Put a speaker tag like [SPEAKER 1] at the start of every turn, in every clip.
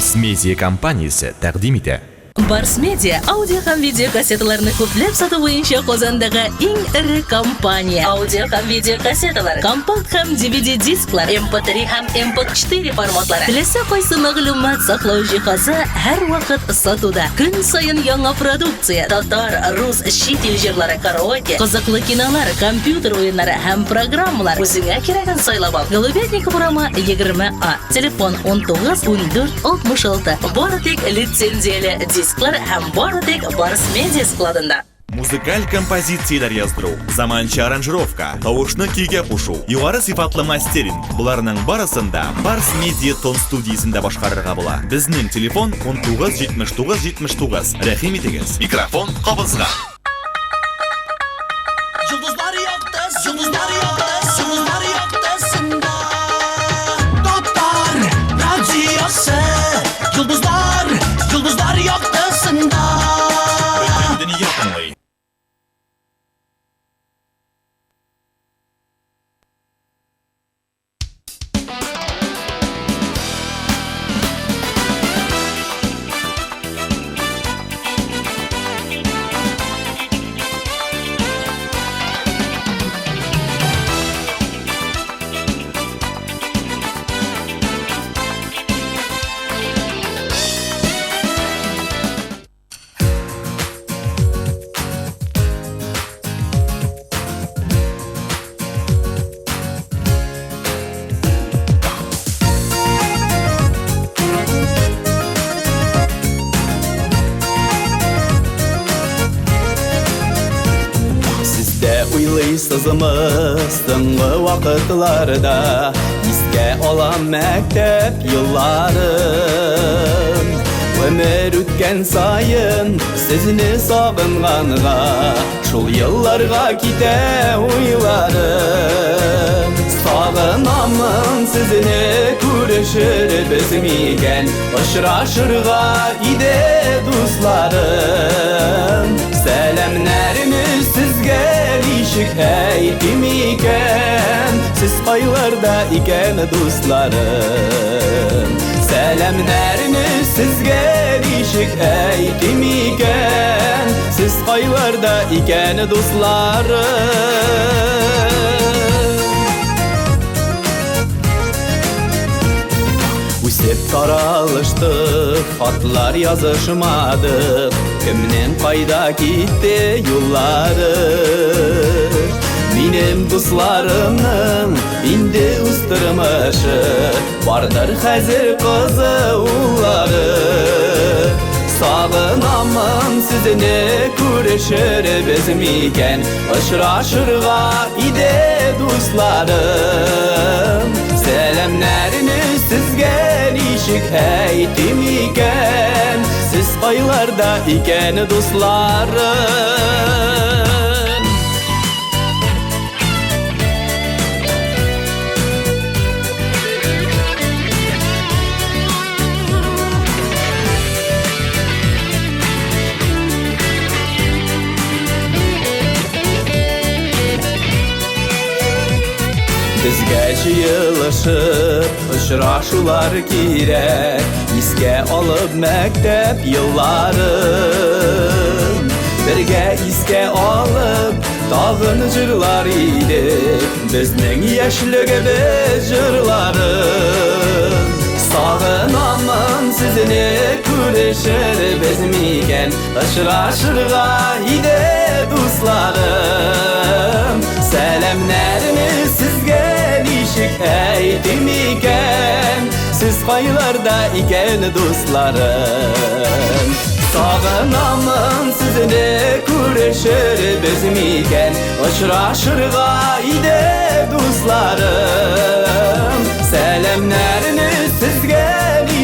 [SPEAKER 1] Барс Медиа компаниясы тәкъдим итә.
[SPEAKER 2] Барс Медиа аудио һәм видео кассеталарны күпләп сату буенча Казандагы иң ире компания. Аудио һәм видео кассеталар, компакт һәм DVD дисклар, MP3 һәм MP4 форматлары. Теләсә кайсы мәгълүмат саклау җиһазы һәр вакыт сатуда. Көн саен яңа продукция, татар, рус, чит ил җырлары, караоке, кызыклы кинолар, компьютер уеннары һәм программалар. Үзеңә кирәген сайлап ал. Голубятник урамы 20А. Телефон 19 14 66. Бары тик лицензияле дисклар һәм бары тик Барс Медиа складында.
[SPEAKER 3] Музыкаль композицияләр яздыру, заманча аранжировка, тавышны көйгә кушу, югары сыйфатлы мастеринг. Буларның барысында Барс Медиа тон студиясендә башкарырга була. Безнең телефон 197979. Рәхим итегез. Микрофон кабызга.
[SPEAKER 4] Yıldızlar yaktı, yıldızlar yaktı, yıldızlar yaktısında. Doktor radyosu, yıldızlar, yıldızlar yaktısında.
[SPEAKER 3] Beni yapmayın.
[SPEAKER 5] Uylıyorsunuz soңғы vakıtlarda Еске alan məktəb yılların Ömür ütken sayın sizni sağınğanğa Şul yıllarga kite uylarım Sağınamın sizni görüşür bizmigen Aşraşırga ide dostlarım Selamlarımız sizge Işık eytim iken Siz kaylarda iken dostlarım Selamlarımız sizge Işık eytim iken Siz kaylarda iken dostlarım Üsep taralıştık, hatlar yazışmadık Kimden kayda gitti yolları Benim dostlarımın indi ıstırmışı Vardır hazır kızı uğları Sağınamın sizni görüşür bizmiken Aşraşırga ide dostlarım Selamlarınız sizge Işık eytim iken Siz kaylarda iken dostlarım Bizge yılışıp ışraşular kirek Еске alıp məktəb yılların Birge еске alıp dağın jırlar idik Bizning yaşlıgimiz jırların Sağınamın sizni görüşür bizmigen Aşraşırga ide dostlarım Selamlarımız sizge Işık eytim iken Siz kaylarda iken dostlarım Sağınamın sizni görüşür bizmigen Aşraşırga ide dostlarım Selamlarınız sizge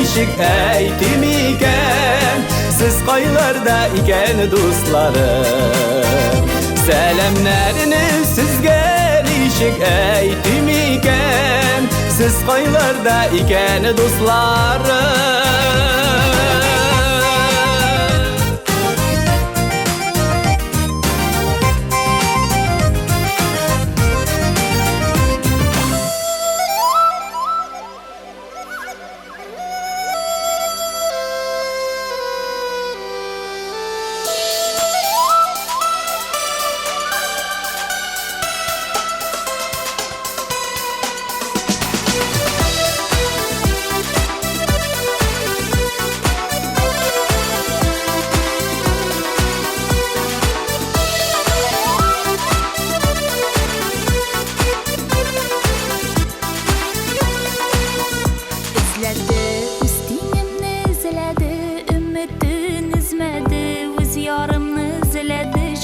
[SPEAKER 5] Işık eytim iken Siz kaylarda iken dostlarım Selamlarınız sizge Işık eytim iken Siz kaylarda iken dostlarım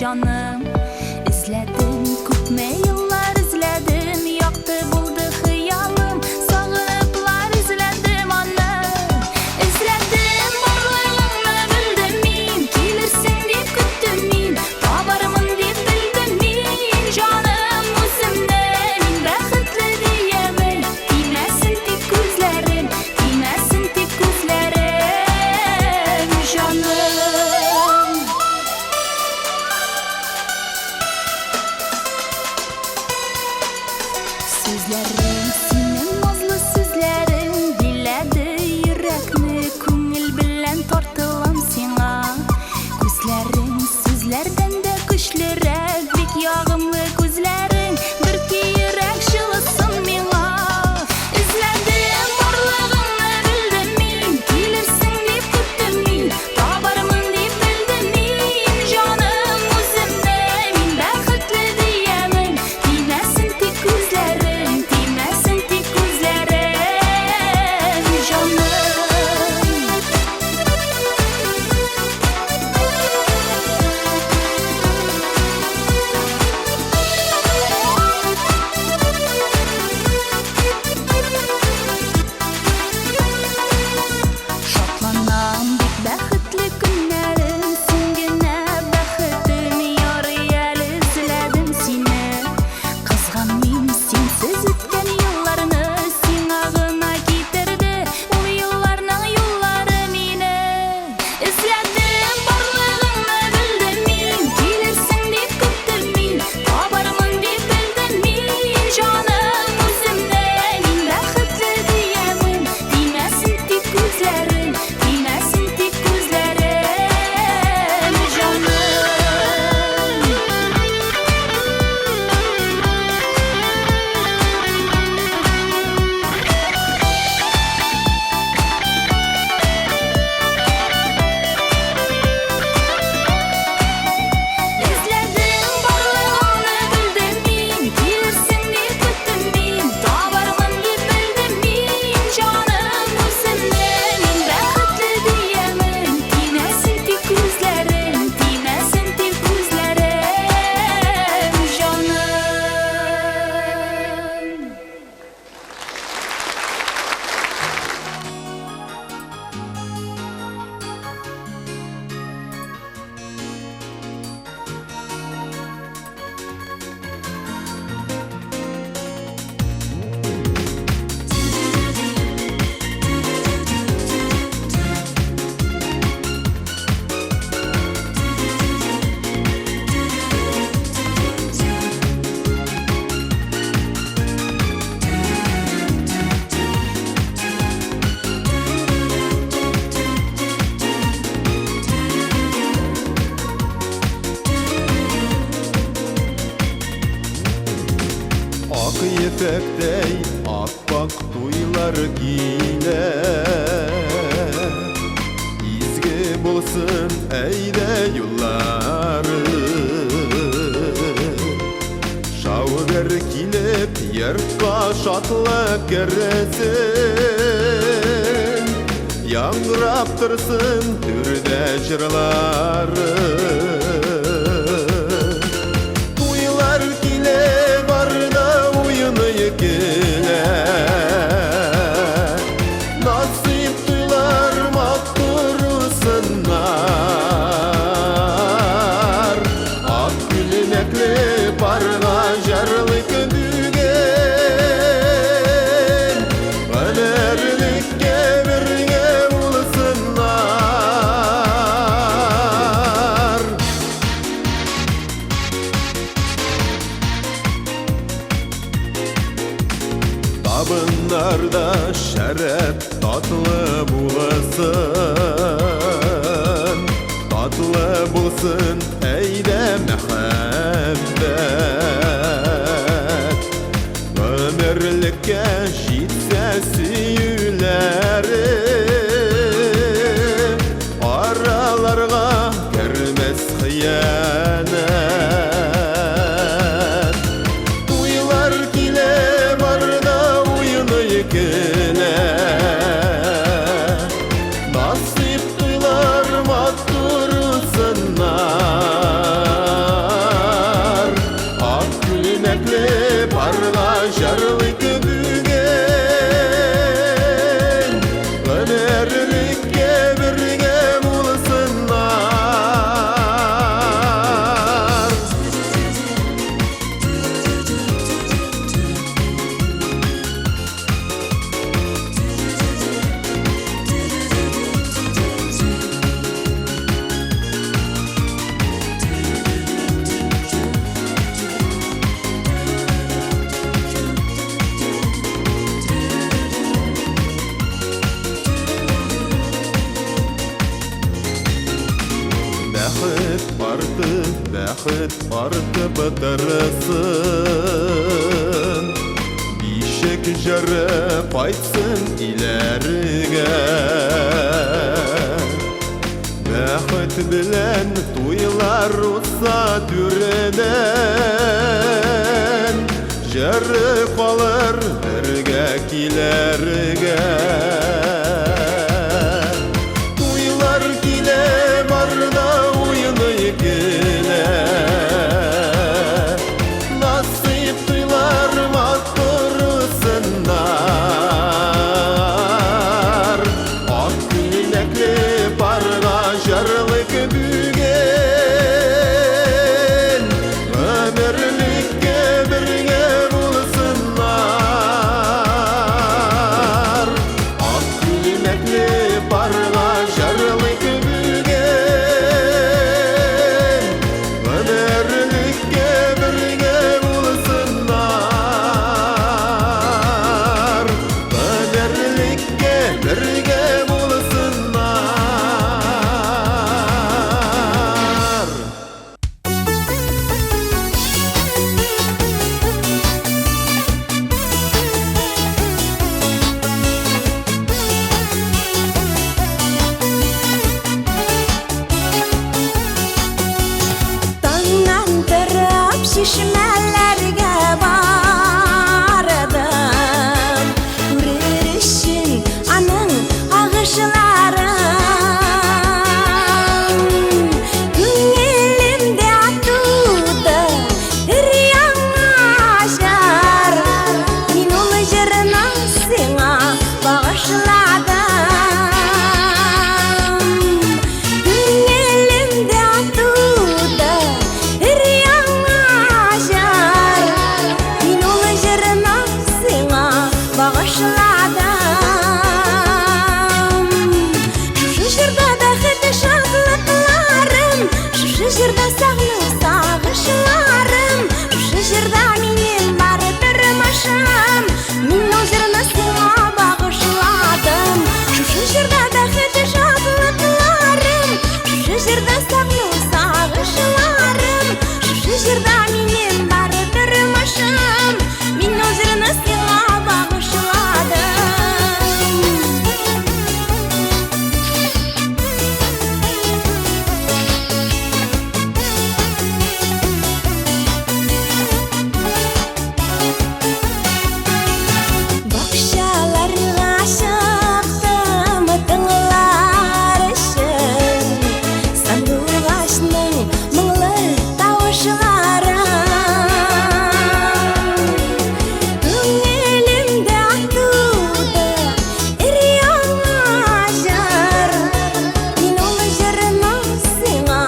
[SPEAKER 6] canım. İzledim küpme yıllar izledim, yaktı buldu hıyalım. Sağınıplar izledim anne. İzledim varlığını bildim min, gelirsin deyip küttüm min, tabarımın deyip bildim min. Canım özümde min bәхетле diyemem. Değmesin tek gözlerim, değmesin tek gözlerim canım. Sözlerim senin nazlı sözlerin, biledi yürekni көңіл bilen tartılam сиңа. Gözlerin sözlerden de güçlürek, bek yağımlı gözlerin, bir ki yürek şılısın miңа. İzledim varlığını bildim min, gelirsin deyip küttüm min, tabarımın deyip bildim min. Canım özümde min bәхетле diyemem. Değmesin tek gözlerim, değmesin tek gözlerim canım. Şatlanam bek bәхетле günlerim, sen gene bәхетім яры әлі izledim seni. Kızganmayım sensiz ötken yıllarını, sen ağına getirdi ol yıllarның yolları meni. İzledim varlığını bildim min, gelirsin deyip küttüm min, tabarımın deyip bildim min. Canım özümde min bәхетле diyemem. Değmesin tek gözlerim, değmesin tek gözlerim canım. İzledim varlığını bildim min, gelirsin deyip küttüm min, tabarımın deyip bildim min. Canım özümde min bәхетле diyemem. Değmesin tek gözlerim, değmesin tek gözlerim canım.
[SPEAKER 7] Ak ipekdey akbak tuylar giyle, izgi bulsun eyde yolları. Şavver kilip yerka şatlık kerresin, yangrap tırsın türde jırları. Tuylar kile barda uyunu yekile, nasip tuylar maktursunlar. Ak gülünekli barga jarlık dügen, önerlikке birge bulsunlar. Tabınlarda şeref tatlı bulasın, tatlı bulsun eyde mehabbet. Ömürlükке jitse süyüleri, aralarga girmez hıyanet. Tuylar kile barda uyunu yekile, nasip tuylar maktursunlar. ярты бәхет артып тырысын Бишек жары қайтсын иләргә Бәхет белән туйлар утса түренән Жары қалыр бергә киләргә Туйлар килә барда уйны келә Насыйп туйлар матурысындар Ак күлмәкле парға жарлык бүген Өмірлікке бірге болсындар Ак күлмәкле парға жарлык бүген Өмірлікке бірге болсындар Өмірлікке бірге болсындар
[SPEAKER 6] Таңнан тұрып шешмәләргә бардым Күрер өчен аның агышларын Күңелемдә туды бер яңа җыр Мин ул җырны сиңа багышладым Күңелемдә туды бер яңа җыр Мин ул җырны сиңа багышладым Шушы җырда бәхет шатлыкларым Шушы җырда сагыну сагышларым Шушы җырда минем бар тормышым Мин ул җырны сиңа багышладым Шушы җырда бәхет шатлыкларым Шушы җырда сагыну сагышларым Шушы җырда минем бар тормышым Мин ул җырны сиңа багышладым Бакчаларга чыктым тыңлар өчен Сандугачның моңлы тавышларын Күңелемдә туды бер яңа җыр Мин ул җырны сиңа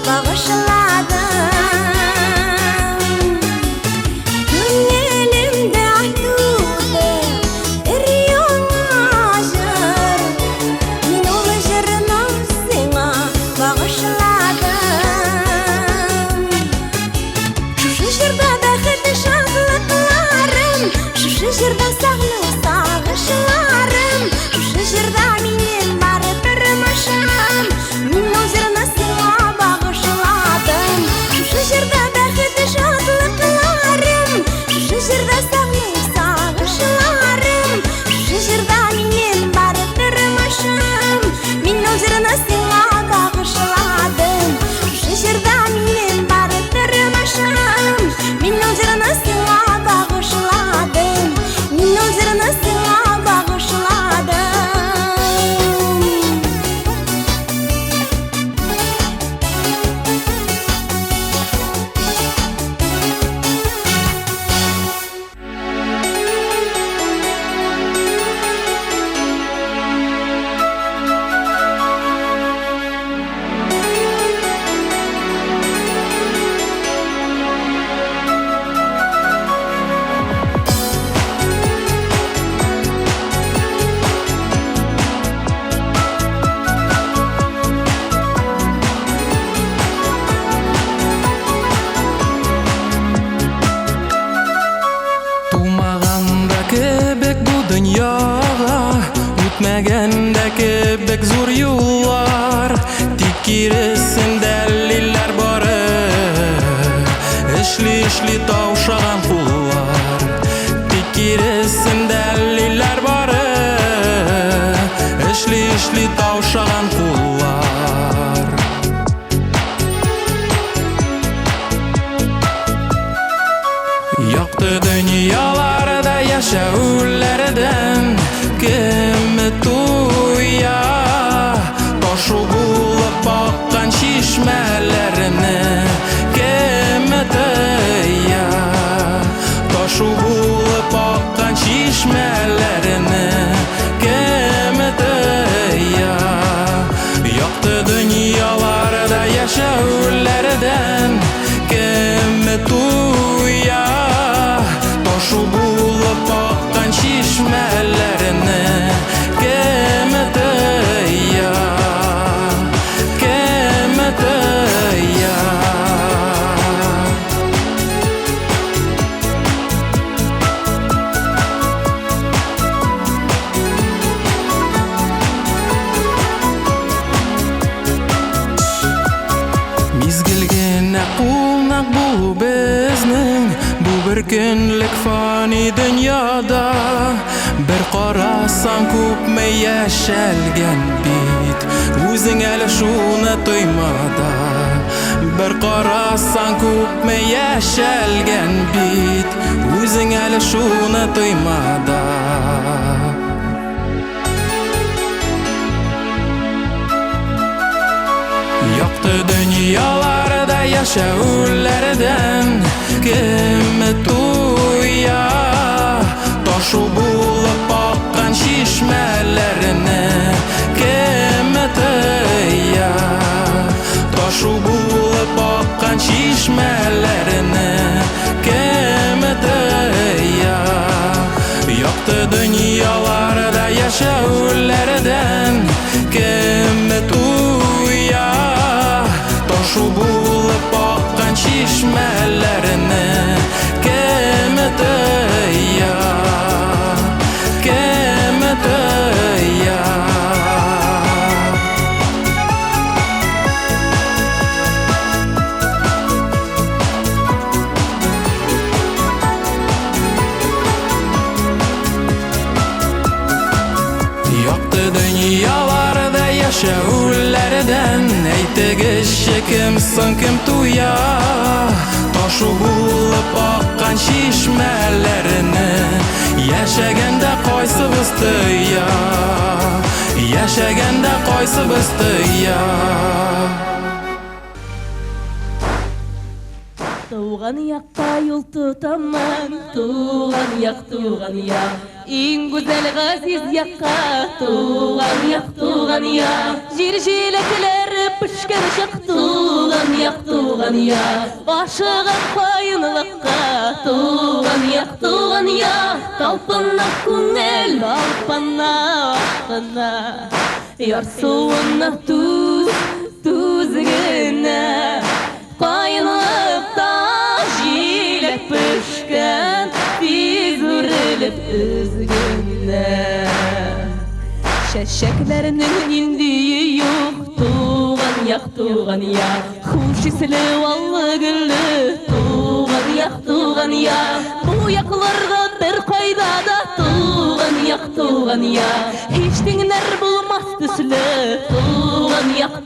[SPEAKER 6] багышладым Күңелемдә туды бер яңа җыр Мин ул җырны сиңа багышладым Шушы җырда бәхет шатлыкларым Шушы җырда сагыну сагышларым Шушы җырда минем бар тормышым Мин ул җырны сиңа багышладым Шушы җырда бәхет шатлыкларым Шушы җырда сагыну сагышларым Шушы җырда минем бар тормышым Мин ул җырны сиңа багышладым Шушы җырда минем бар тормышым Мин ул җырны сиңа багышладым Мин ул җырны сиңа багышладым
[SPEAKER 5] Үтмәгәндә кебек зур юллар, тик киресен дәлилләр бар işli tavşagan kullar Tikirisin dəlliler barı İşli tavşagan kullar Yaktı dünyalarda yaşaullerden Kimi tuya Toşu bulup bakkan şişmelerini Kimi tuya Toşu bulup bakkan şişmelerini Kimi tuya Yaktı dünyalarda yaşaullerden Kimi tuya Toşu bulup bakkan şişmelerini Kimi tuya Kimi tuya Mizgilgene kulnak bu bizning Bu bir günlük fani dünyada Bir qarasam köpme yaşalgan bit O'zing ali shuni to'ymada Bir qarasam köpme yaşalgan bit O'zing ali shuni to'ymada Yaktı dünyalarda yaşaullerden Kimi tuya Toşu bulup bakkan şişmelerini Kimi tuya Toşu bulup bakkan şişmelerini Kimi tuya Yaktı dünyalarda yaşaullerden Kimi tuya Toşu bulup bakkan şişmelerini Kimi tuya Kimi tuya Yaktı dünyalarda yaşaullerden Eytegişi kimsin kim tuya Toşu bulup bakkan şişmelerini Yaşaganda qaysibız tuya Yaşaganda qaysibız tuya
[SPEAKER 2] Туған яққа юл тұтамын, туған яқ. Ең güzel ғазиз яққа, туған яқ. Жер желекілер пішкен шық, туған яқ. Ашыған қайынлыққа, туған яқ. Талпына көңіл, талпына ақына. Ярсуына түзгіні. Қайынлықта желек пішкен, тез өріліп үзгіні. Шәшәкләрінің ендейі жоқ, туған яқ. Хуш ислі валлы гүлі, туған яқ. Бұ яқларға бір қайдада, туған яқ. Ештеңнер болмас түслі, туған яқ.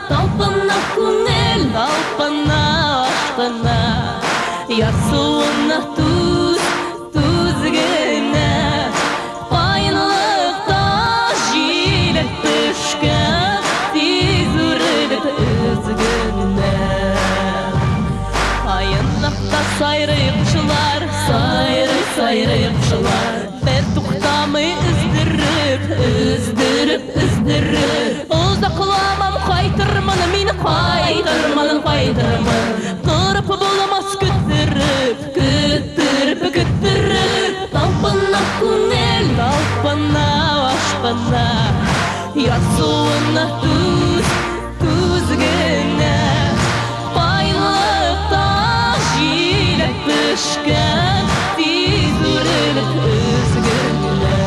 [SPEAKER 2] Талпына көңіл, талпына ашқына. Ярсуына түзгіні. Қайынлықта желек пішкен, тез өріліп үзгіні. Қайынлықта сайрайықшылар, бір тұқтамай үздіріп. Ұзақламам қайтырмын, мені қайтырмын. Қырып болмас күттіріп. Талпына көңіл, талпына ашқына. Ярсуына түзгіні. Қайынлықта желек пішкен, тез өріліп үзгіні.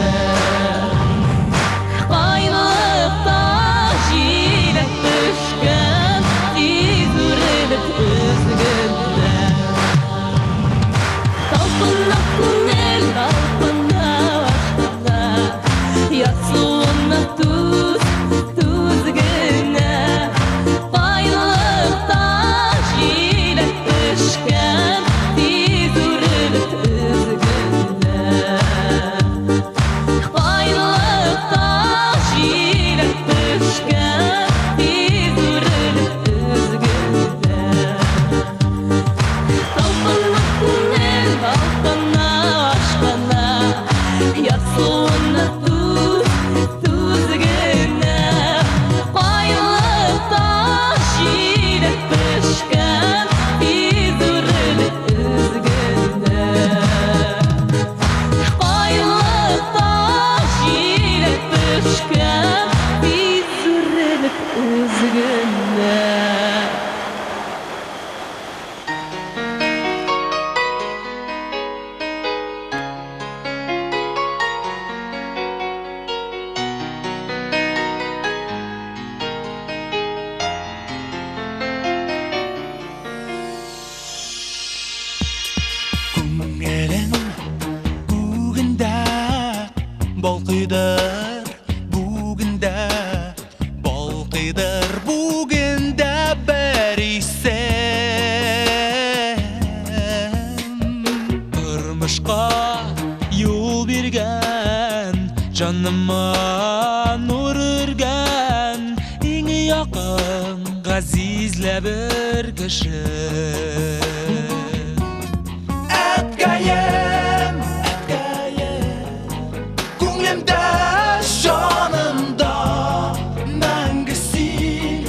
[SPEAKER 2] Қайынлықта желек пішкен, тез өріліп үзгіні.
[SPEAKER 5] bir kişi
[SPEAKER 4] Әткәем, күңлемдә, жанымда мәңгі син,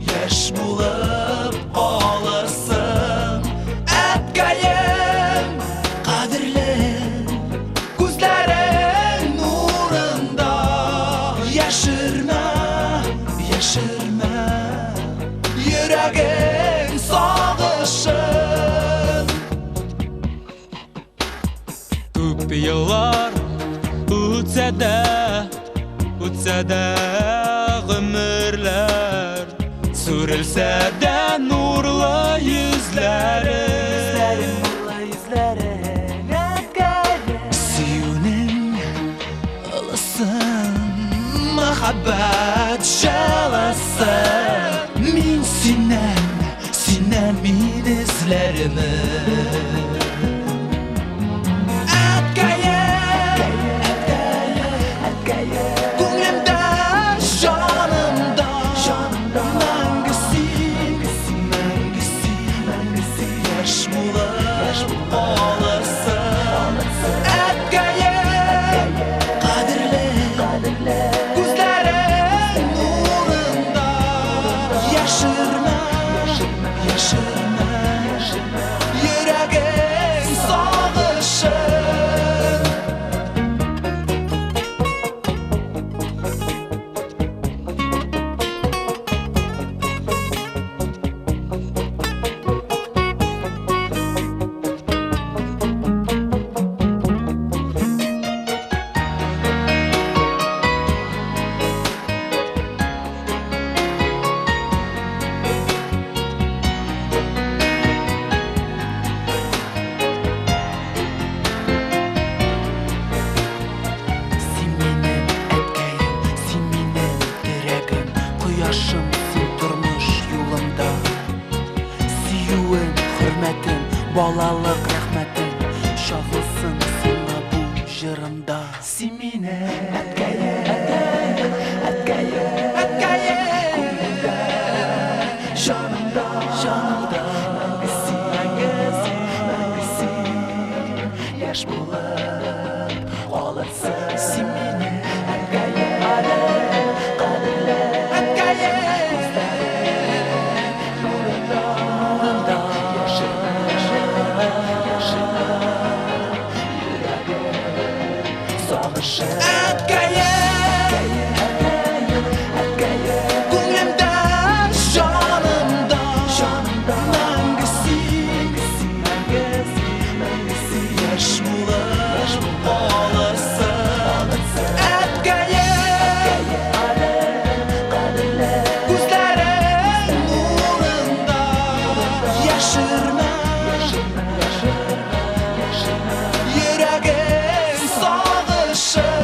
[SPEAKER 4] яшь булып калырсың. Әткәем, кадерле, күзләрең нурында, яшермә, йөрәгең сагышын.
[SPEAKER 5] Күп еллар үтсә дә гомерләр сүрелсә дә нурлы йөзләрең
[SPEAKER 4] Сөюнең ылысын, мәхәббәт җылысын. Мин синнән мин эзләреме. Күңлемдә, жанымда мәңгі син, яшь булып калырсың. Әткәем, кадерле, күзләрең нурында, яшермә, йөрәгең сагышын. Син минем терәгем, кояшым син тормыш юлымда. Сөюем, хөрмәтем, балалык рәхмәтем, шагылсын сиңа бу җырымда. Син минем әткәем, күңлемдә, жанымда, мәңгі син, яшь булып калырсың. Син минем күңлемдә, жанымда мәңгі син, яшь булып калырсың. Әткәем, күзләрең нурында, яшермә, йөрәгең сагышын.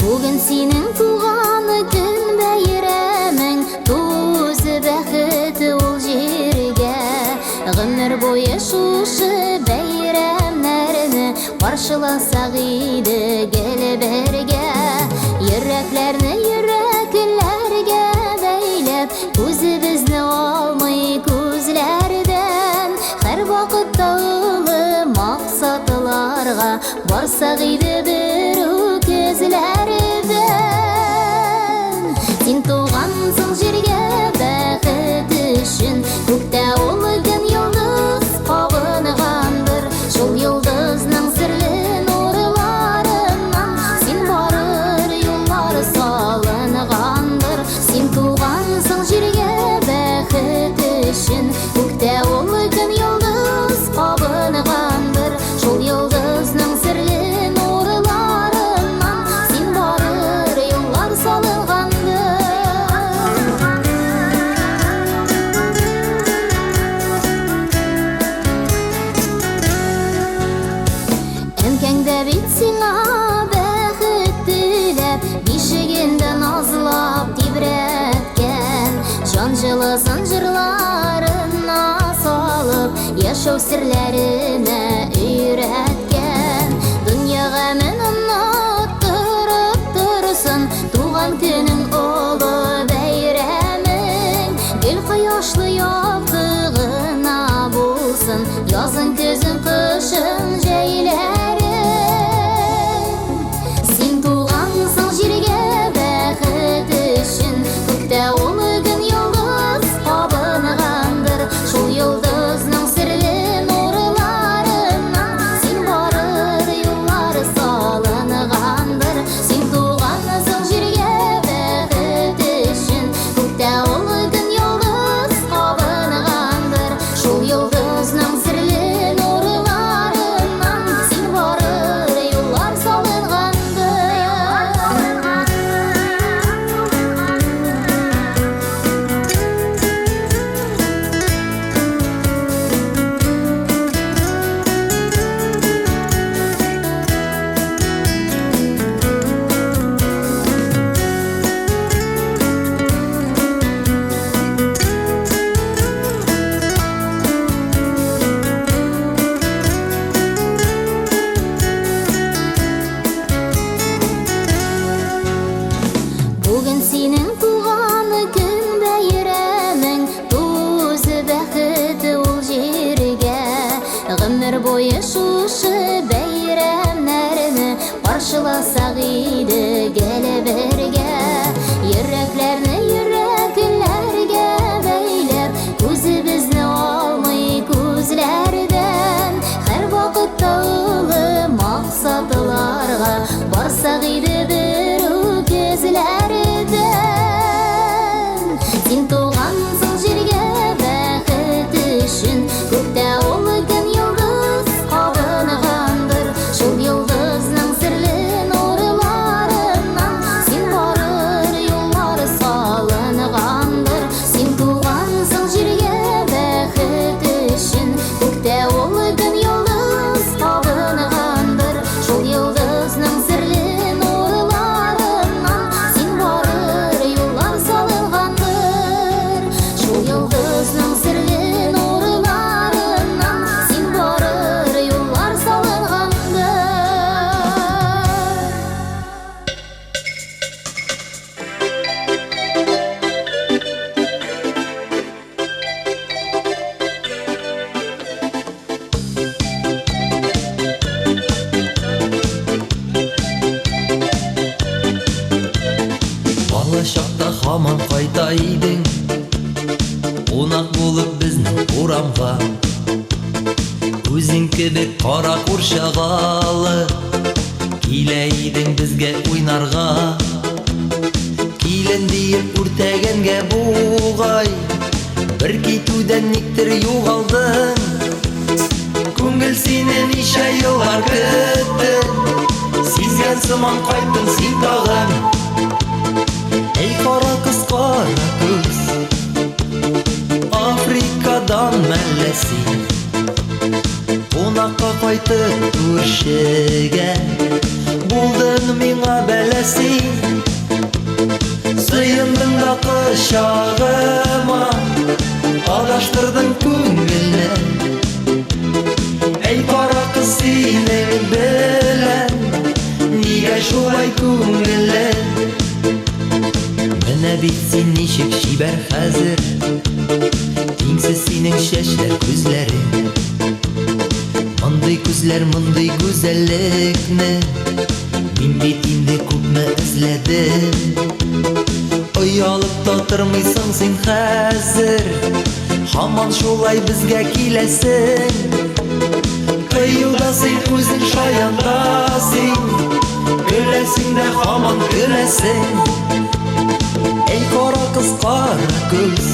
[SPEAKER 6] Бүген синең туганы көн бәйрәмең, тузы бәхете ул җиргә. Гомер буе шушы бәйрәмнәрне каршыласак иде гел бергә. Йөрәкләрне йөрәкләргә бәйләп, күзебезне алмый күзләрдән. Һәр вакытта улы максатларга барсак иде бер күзләрдән. Син тугансың җиргә бәхет өчен, күктә улыгын йолдыз кабынгандыр. Шул йолдызның серле нурларыннан син барып бишигенде назлап тибреткен, жан жылысын жырларына салып, яшау сирлерine үйреткен. Dünya gamын unuttырып тұрсын, туған күнің олы бәйрәмің, гүл кояшлы яктыгына булсын, язын көзün кышын жәйләрің. Син тугансың җиргә бәхет өчен, күктә улы көн йолдыз кабынгандыр, шул йолдызның серле нурларыннан син барыр юллар салынгандыр. Син тугансың җиргә бәхет өчен, күктә улы көн йолдыз кабынгандыр, шул йолдызның серле нурларыннан син барыр юллар салынгандыр. Бүген синең туган көн бәйрәмең, тузы бәхет ул җиргә. Гомер буе шушы бәйрәмнәрне каршыласак иде геле бергә. Йөрәкләрне йөрәкләргә бәйләп, күзебезне алмый күзләрдән. Һәр вакытта улы максатларга барсак иде бер күзләрдән. Син тугансың җиргә бәхет өчен, күктә улы көн йолдыз кабынгандыр, шул йолдызның серле нурларыннан син барыр юллар салынгандыр. Син тугансың җиргә бәхет өчен, күктә улы көн йолдыз кабынгандыр, шул йолдызның серле нурларыннан син барыр юллар салынгандыр, шул йолдызның серле нурларыннан син барыр юллар салынгандыр.
[SPEAKER 8] Бала шақта хаман қайта идең, қонақ болып біздің урамға. Өзің кебек қара қоршағалы, келе идең бізге ойнарға. Келін дейіп үртәгенге буғай, бір кетуден нектір юғалдың. Көңіл сені неше йыллар күттің, сизген сыман қайттың сен тағын. Ey kara kız kara kız, Afrikadan мәлләсин, қонаққа қайтып күршіге, булдың миңа бәләсин. Сыйындың да құшағыма, адаштырдың күңілне. Ey kara kız синең белән, нигә шулай күңелле? Менә бит син ничек чибәр хәзер, тиңсез синең чәчләр күзләрең. Мондый күзләр, мондый гүзәллекне мин бит инде күпме эзләдем. Оялып та тормыйсың син хәзер, һаман шулай безгә киләсең. Кыюда син үзең шаянда син, көләсең дә һаман көләсең. Ey kara kız kara kız,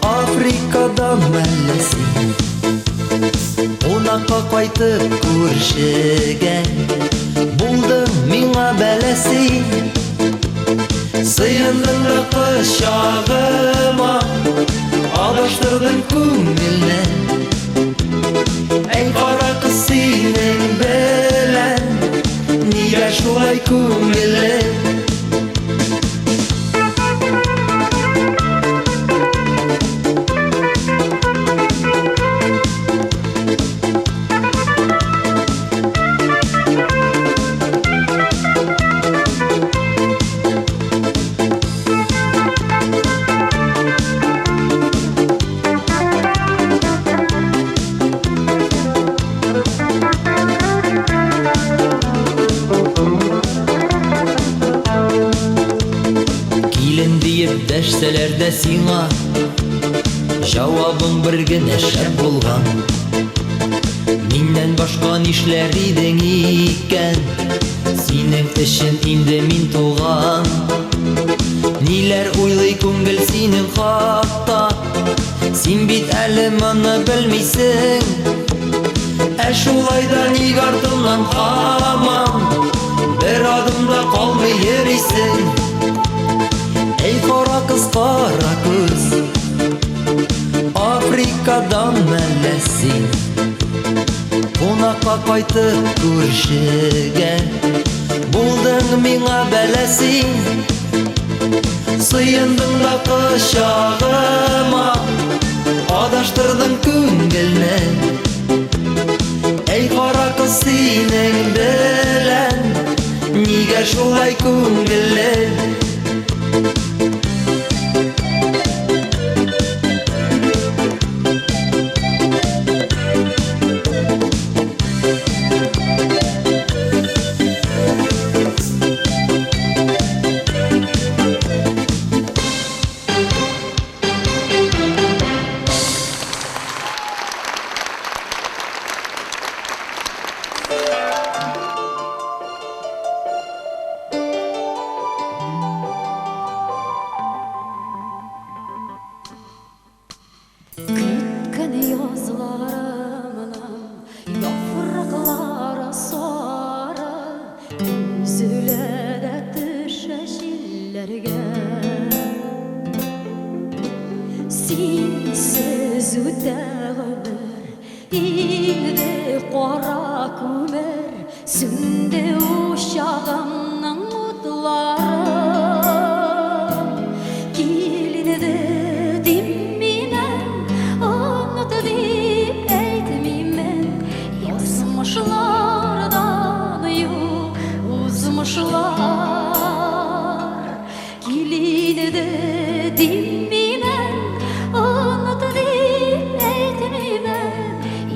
[SPEAKER 8] Afrikadan мәлләсин, қонаққа қайтып күршіге, булдың миңа бәләсин. Сыйындың да құшағыма, адаштырдың күңелне. Ey kara kız синең белән, нигә шулай күңелле. Дәшсәләр дә сиңа җавабың бер генә шәп булган. Миннән башка нишләр идең икән? Синең өчен инде мин туган. Ниләр уйлый күңел синең хакта? Син бит әле моны белмисең. Ә шулай да ник артыңнан һаман бер адымда калмый йөрисең? Эй кара кыз, кара күз, Африкадан мәләсин, кунакка кайтып күршегә, булдың миңа бәләсин. Сыйындың да кочагыма, адаштырдың күңелне. Эй кара кыз, синең белән нигә шулай күңелле?
[SPEAKER 6] Күткән язларымның яфраклары сары, үзелә дә төшә җилләргә. Синсез үтә гомер, инде кара күмер, сүнде учагымның утлары. Килинде Язмышлардан юк узмышлар, килинде диммимен, онут дип әйтмимен.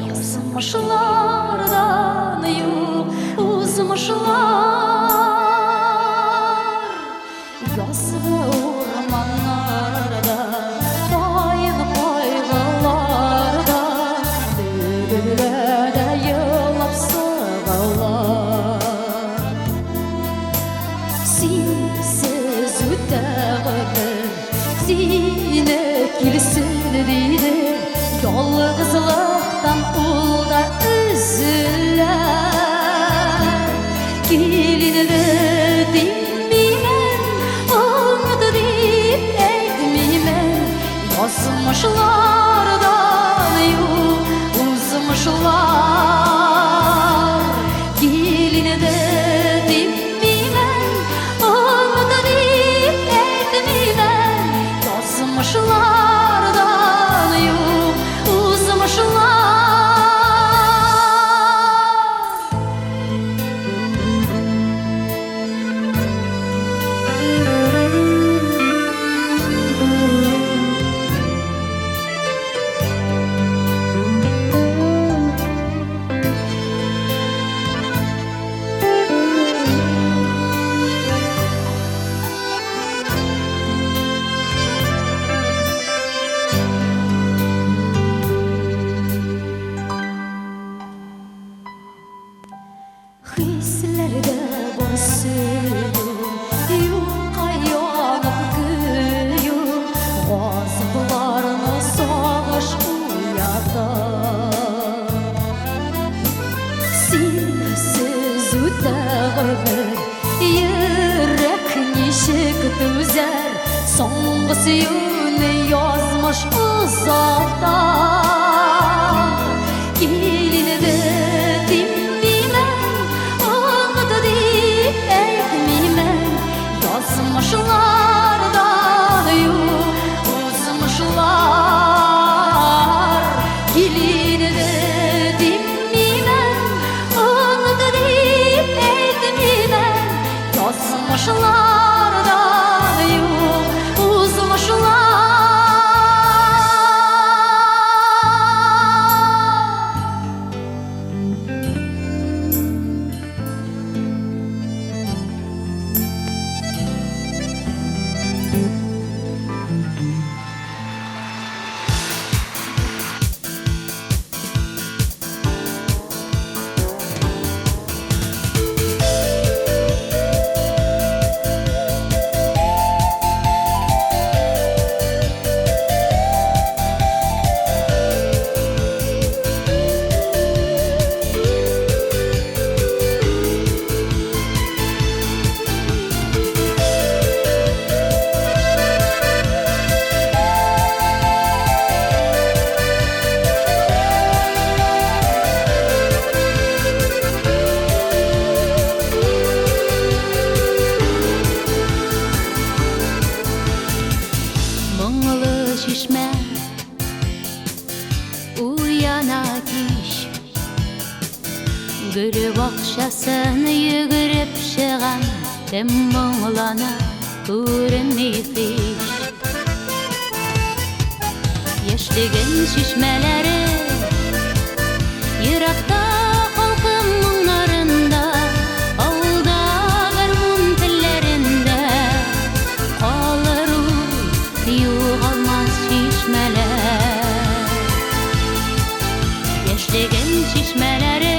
[SPEAKER 6] Язмышлардан юк узмышлар, язгы урманнарда, тайын кайгыларда, дөгеләдә елап сыгалар. Синсез үтә гомер, сине килсен диде, ялгызлыктан ул да өзелә. Килинде диммимен, онут дип әйтмимен. Язмышлардан юк узмышлар, килинде диммимен, онут дип әйтмимен. Язмышлардан юк узмышлар. Хисләрдә бар сөю, юкка янып көю, газапларны сагыш уята. Синсез үтә гомер, йөрәк ничек түзәр, соңгы сөюне язмыш озата. Килинде диммимен, онут дип Язмышлардан юк узмышлар. Мұңлы шишмә уяна киш, гүлі бақшасын йөгереп шыған, кім мұңлана күренмей қиш. Яшьлеген шишмәләре еракта халкым моңнарында, ауылда гармун телләрендә калыр югалмас шишмәләр. Яшьлеген шишмәләре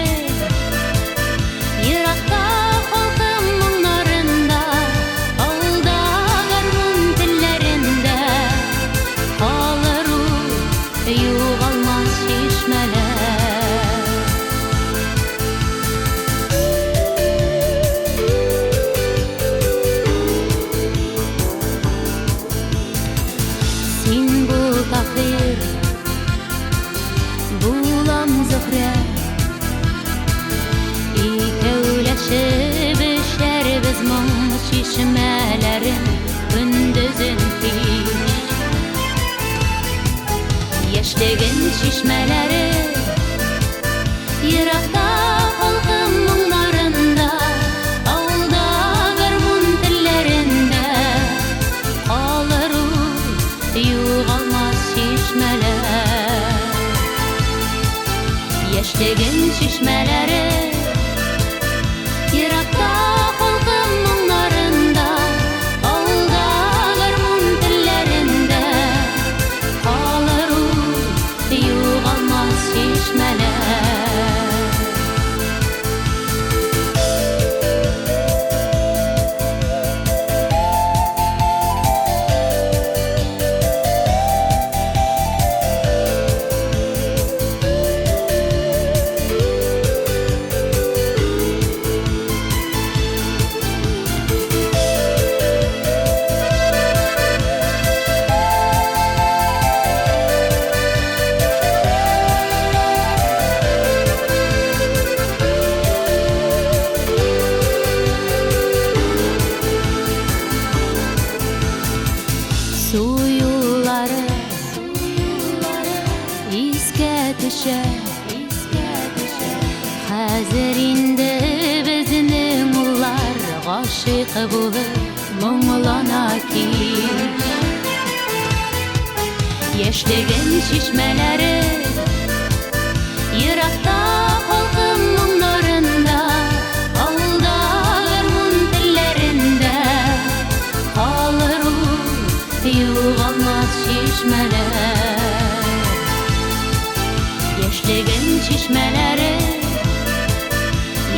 [SPEAKER 6] еракта халкым моңнарында, ауылда гармун телләрендә калыр югалмас шишмәләр. Син бул тахир, булам зөһрә, икәүләшеп эшләрбез моң шишмәләрен көндезен кич. Яшьлеген шишмәләре еракта халкым моңнарында, ауылда гармун телләрендә калыр югалмас шишмәләр. Яшьлеген шишмәләре еракта халкым моңнарында, ауылда гармун телләрендә калыр югалмас шишмәләр. Су юллары искә төшә, хәзер инде безнең уллар гашыйк булып моңлана кич. Яшьлеген шишмәләре еракта халкым моңнарында, ауылда гармун телләрендә калыр югалмас шишмәләр. Яшьлеген шишмәләре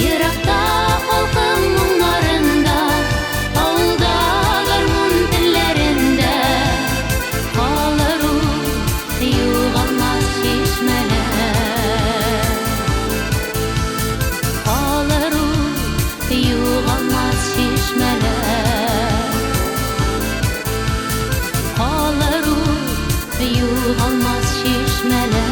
[SPEAKER 6] еракта халкым моңнарында, ауылда гармун телләрендә калыр югалмас шишмәләр. Калыр югалмас шишмәләр. Калыр югалмас шишмәләр.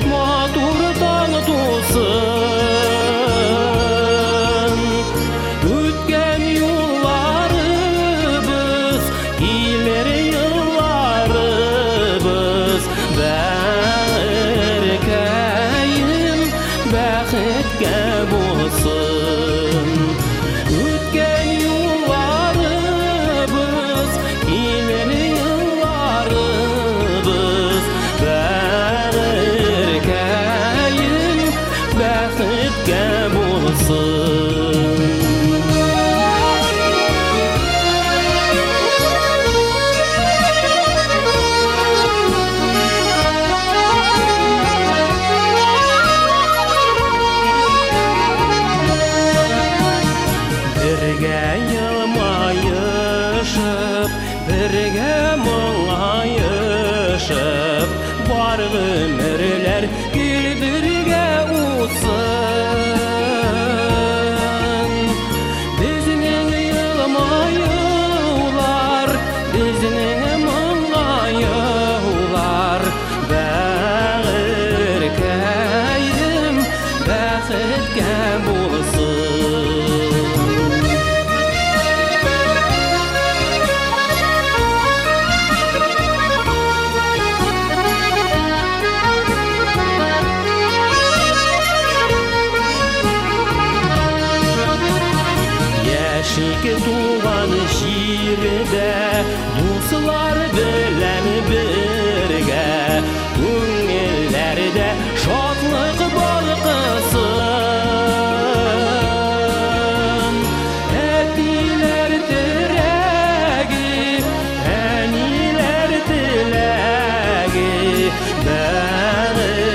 [SPEAKER 5] матур таң тусын. Үткен юлларыбыз, килер йылларыбыз, бәгъркәйем бәхеткә булсын. Үткен юлларыбыз, килер йылларыбыз, бәгъркәйем бәхеткә булсын. Бірге елмайышып, бірге мұңайышып, бар өмірлер гүл бірге усын. Біздің елмаюлар, біздің мұңаюлар, бәгъркәйем бәхеткә булсын. Яшик туган җирдә дуслар белән бергә, күңелләрдә шатлык балкысын. Әтиләр теләге, әниләр теләге, бәгъркәйем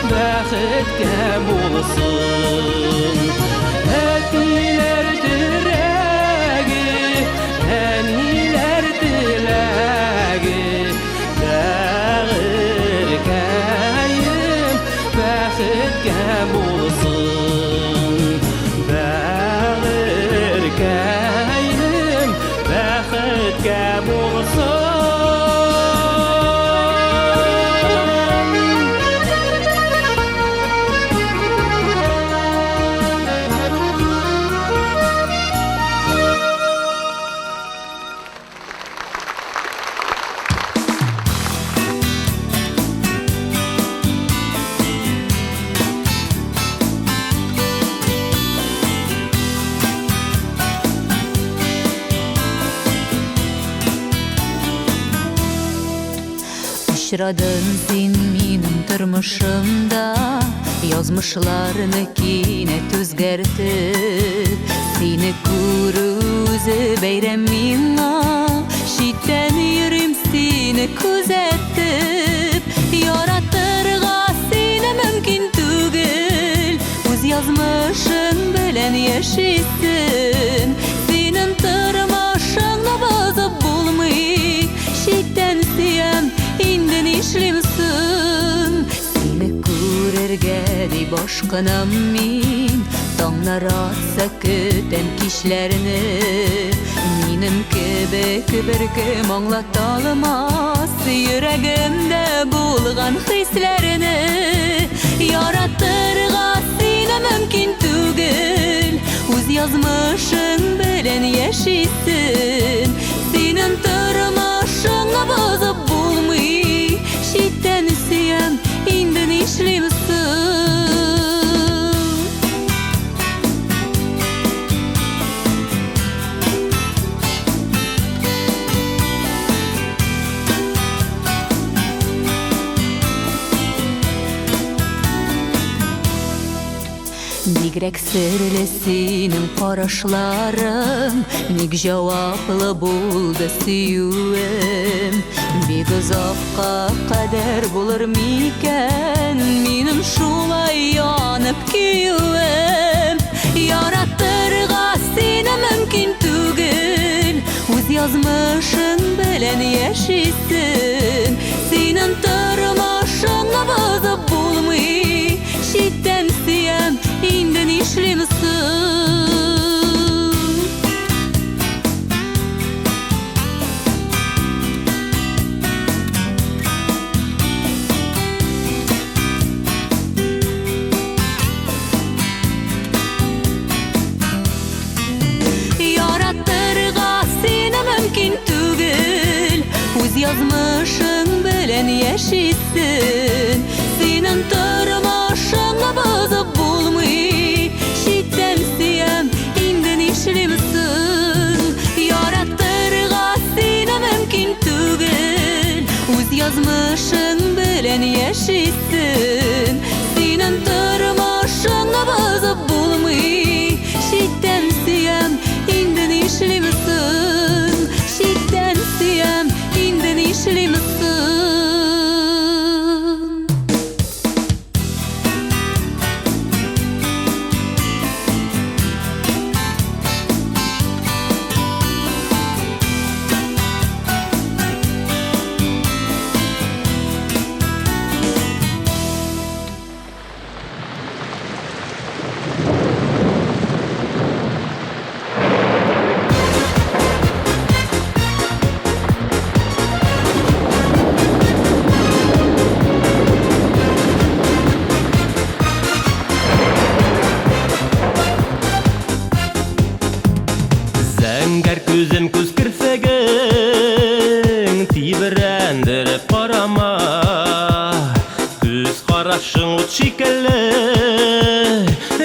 [SPEAKER 5] бәхеткә булсын. Әтиләр теләге, әниләр теләге, бәгъркәйем бәхеткә булсын. Бәгъркәйем бәхеткә булсын.
[SPEAKER 6] Очрадың син минем тормышымда, язмышларны кинәт үзгәртеп. Сине күрү үзе бәйрәм миңа, читтән йөрим сине күзәтеп. Яратырга сине мөмкин түгел, үз язмышың белән яшисең. Синең тормышыңны бозып булмый, читтән сөям инде нишлимсең. Сине күрергә ди башканам мин, таңнар атса көтәм кичләрне. Минем кебек беркем аңлата алмас йөрәгемдә булган хисләрне. Яратырга сине мөмкин түгел, үз язмышың белән яшисең. Синең тормышыңны бозып булмый, читтән сөям инде нишлимсең. Бигрәк серле синең карашларың, ник җаваплы булды сөюем. Бик озакка кадәр булыр микән минем шулай янып көюем. Яратырга сине мөмкин түгел, үз язмышың белән яшисең. Синең тормышыңны бозып булмый, читтән сөям инде нишлимсең. яшисин. Синен тормышыңа бозып булмый. Шиттен сиям, инде нишлимсин? Яраттырга сине мөмкин түгел. Үз язмышың белән яшисин. Синен тормышыңа бозып булмый. Шиттен сиям, инде нишлимсин? Шиттен сиям, инде нишлимсин?
[SPEAKER 5] Зәңгәр күзем күз кірсегің тибірәндіріп қарама. Күз қарашың от шикелі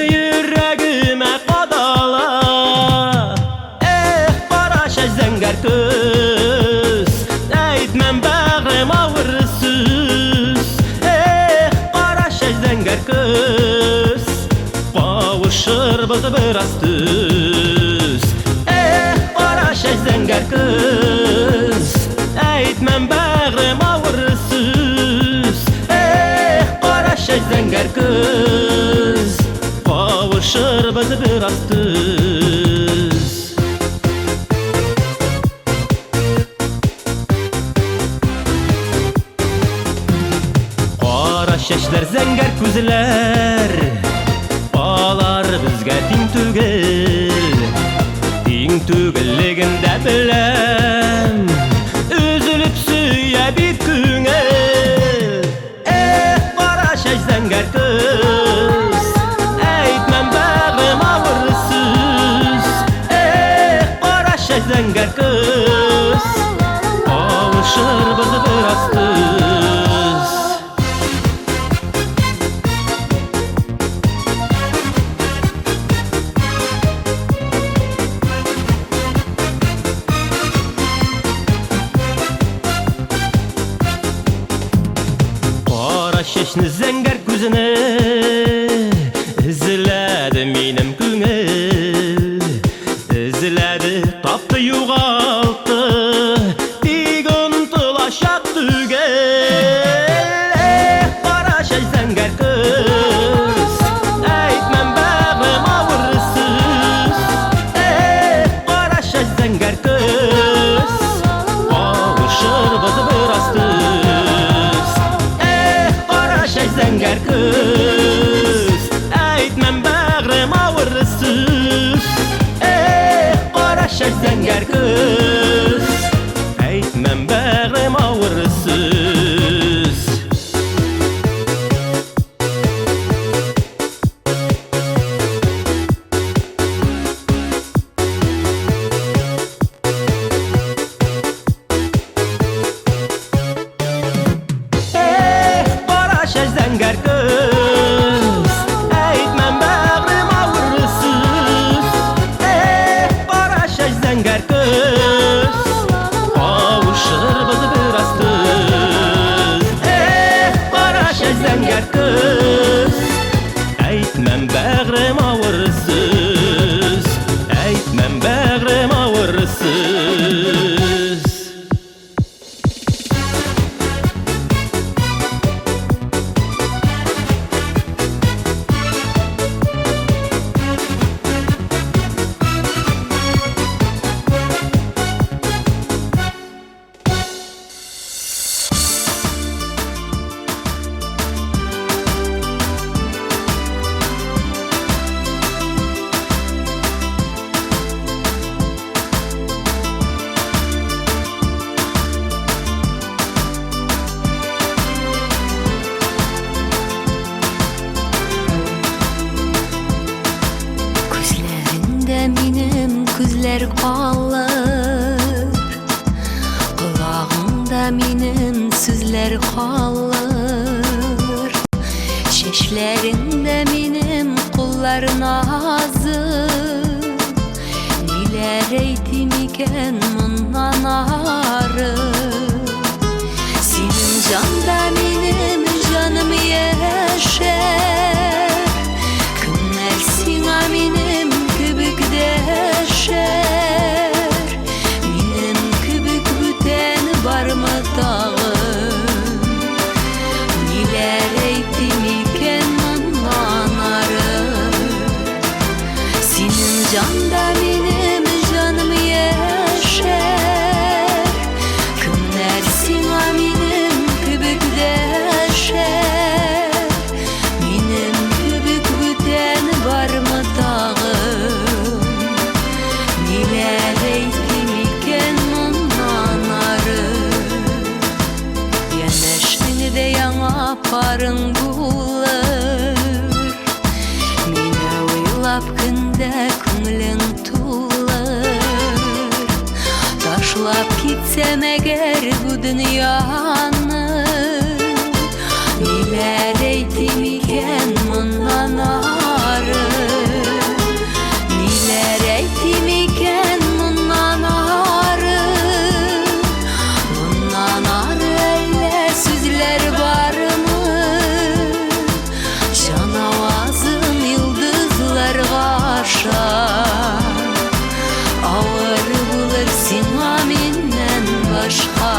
[SPEAKER 5] йөрәгемә қадала. Қараша зәңгәр күз, әйтмәм бәғрем ауыр сүз. Қараша зәңгәр күз, қауышырбыз біраз түз. Қараша зәңгәр күз, әйтмәм бәғрем ауыр сүз. Қараша зәңгәр күз, қауышырбыз біраз түз. Қара шәшләр, зәңгәр күзләр, алар безгә тиң түгел. Тиң түгеллегендә беләм, үзелеп сөя бит күңел. Қараша зәңгәр күз, әйтмәм бәғрем ауыр сүз. Қараша зәңгәр күз, кавышырбыз біраз түз. Шешні зәңгәр күзіне ізләді менім күңел. Ізләді, тапты, юғалтты, тек ұмтылашақ түгел. Қараша зәңгәр күз, әйтмәм бәғрем ауыр сүз. Қараша зәңгәр күз, қауышырбыз біраз түз. Қараша зәңгәр күз, әйтмәм бәғрем ауыр сүз. Қараша зәңгәр күз, әйтмәм бәғрем ауыр сүз. Қараша зәңгәр күз, әйтмәм бәғрем ауыр сүз. Қараша зәңгәр күз, қауышырбыз біраз түз. Қараша зәңгәр күз, әйтмәм бәғрем ауыр сүз. Әйтмәм бәғрем ауыр сүз.
[SPEAKER 6] күзләр калыр, колагыңда минем sözler kalır. Çeşlerinde benim kullar nazım. Niler eytim iken bundan ağrı. Senin canda benim canım yaşar. Günler sina benim kübük deşer. Benim kübük büten var mı dağım? Niler eytim iken bundan ağrı. Senin canda benim canım yaşar. Günler sina benim kübük deşer. Benim kübük büten var mı dağım? Niler eytim iken bundan ağrı. Yeneşini de yana parın bulur. Mine uylap günde көңілің tulur. Taşlap gitsem eğer bu dünyаны, neler eytim iken bundan ağrı. Neler eytim iken bundan ağrı. Bundan ağrı öyle sözler var mı? Can avazım yıldızlarga aşar. Ağır bulur sina menden başka.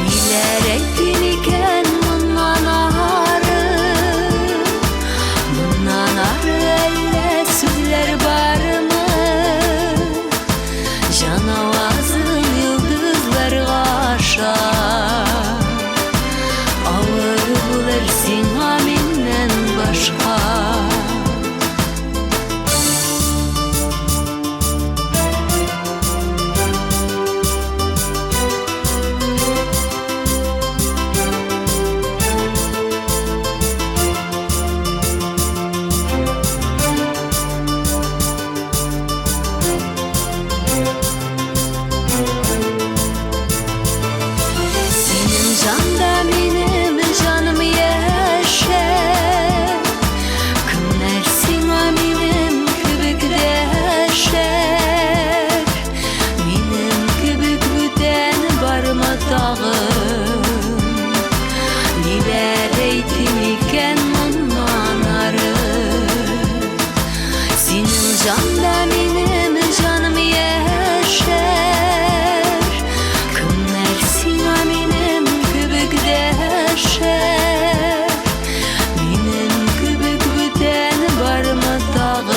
[SPEAKER 6] Neler eytin iken bundan ağrı. Bundan ağrı öyle sözler var mı? Can avazım yıldızlarga aşar. Ağır bulur sina menden başka. Senin canda benim canım yaşar. Günler sina benim kübük deşer. Benim kübük büten var mı dağım? Neler eytim iken bundan ağrı. Senin canda benim canım yaşar. Günler sina benim kübük deşer. Benim kübük büten var mı dağım?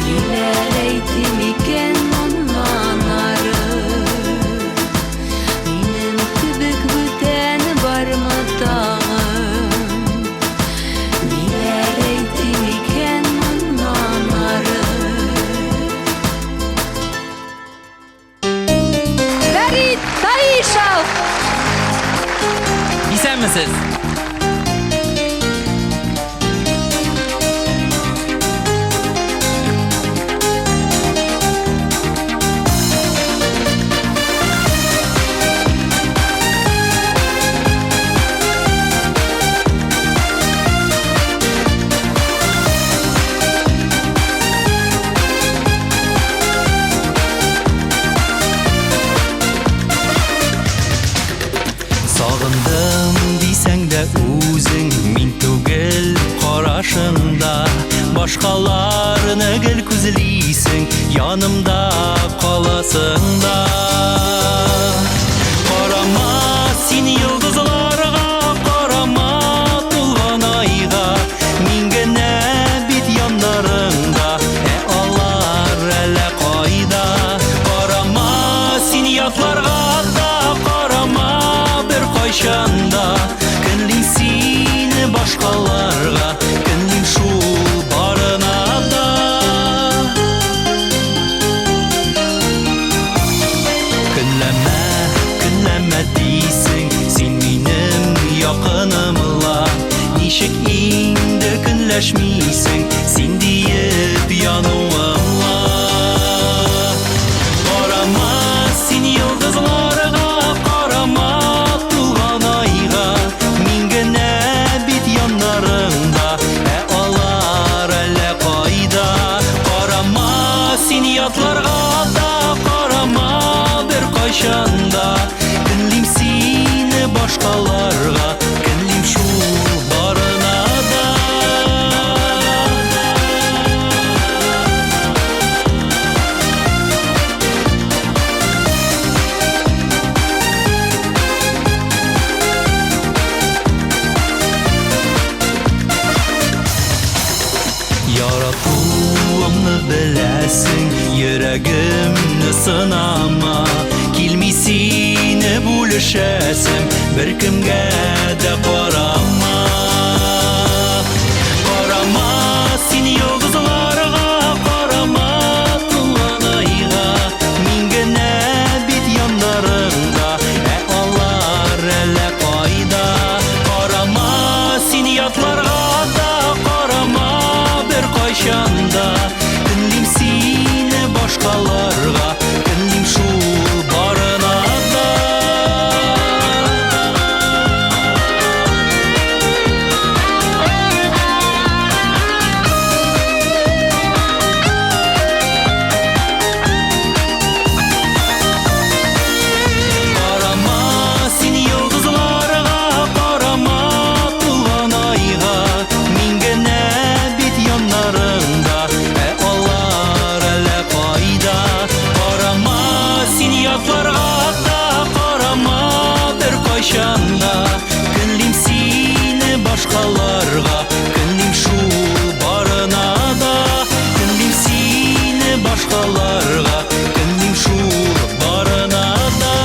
[SPEAKER 6] Neler eytim iken bundan ağrı. Benim kübük büten var mı dağım? Neler eytim iken bundan ağrı.
[SPEAKER 9] Ferit Tayışov.
[SPEAKER 5] İsenmisiz?
[SPEAKER 10] Sağındım desəng də özün min tugel qarашыңda. Başqalarını gel күзлисің, yanımda qalasың da. Qarama син yıldızlarga, qarama tulğan ayga. Min gənə bit yanlarında, allar ələ qayda. Qarama син yatlarga da, qarama bir qayşanda. Könlüm seni başqalarga, könlüm şul barına da. Künləmə deysin, sen benim yakınımla. Nişik indi künləşmiysin, sen deyip yanımla. Qarama sen yıldızlara, башкаларга көнлим шул барына да. Яратуымны беләсең, йөрәгемне сынама. Килми сине бүлешәсем, беркемгә дә карама. Карама син йолдызларга, карама туланайга. Мин генә бит яннарыңда, алар әллә кайда. Карама син ятларга да, карама бер кайчанда. Көнлим сине башкаларга, көнлим шул барына да. Карама син йолдызларга, карама туланайга. Мин генә бит яннарыңда, алар әллә кайда. Карама син ятларга да, карама бер кайчанда. Көнлим сине башкаларга, көнлим шул барына да. Көнлим сине башкаларга, көнлим шул барына да.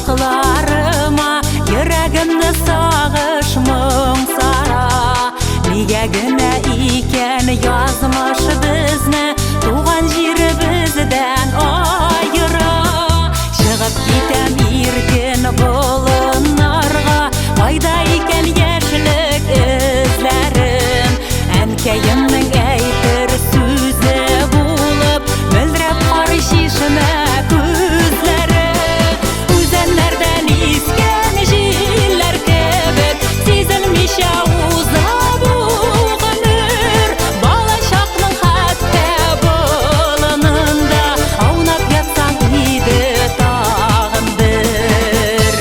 [SPEAKER 6] yapraklarıma Yüreğimde sağış mıngsara Niyegine iken yazmış bizni Tuğan jiri bizden ayıra Шығып кетем ерген болынарға Қайда екен ешілік ізлерім Әнкейімнің әйтір сөзі болып Білдіріп қары шешімі көзлері Өзенлерден ескен желлер кебек Сезілмеше ұзап ұғыныр Бала шақның хатта болынында Аунап ятсаң иді тағын бір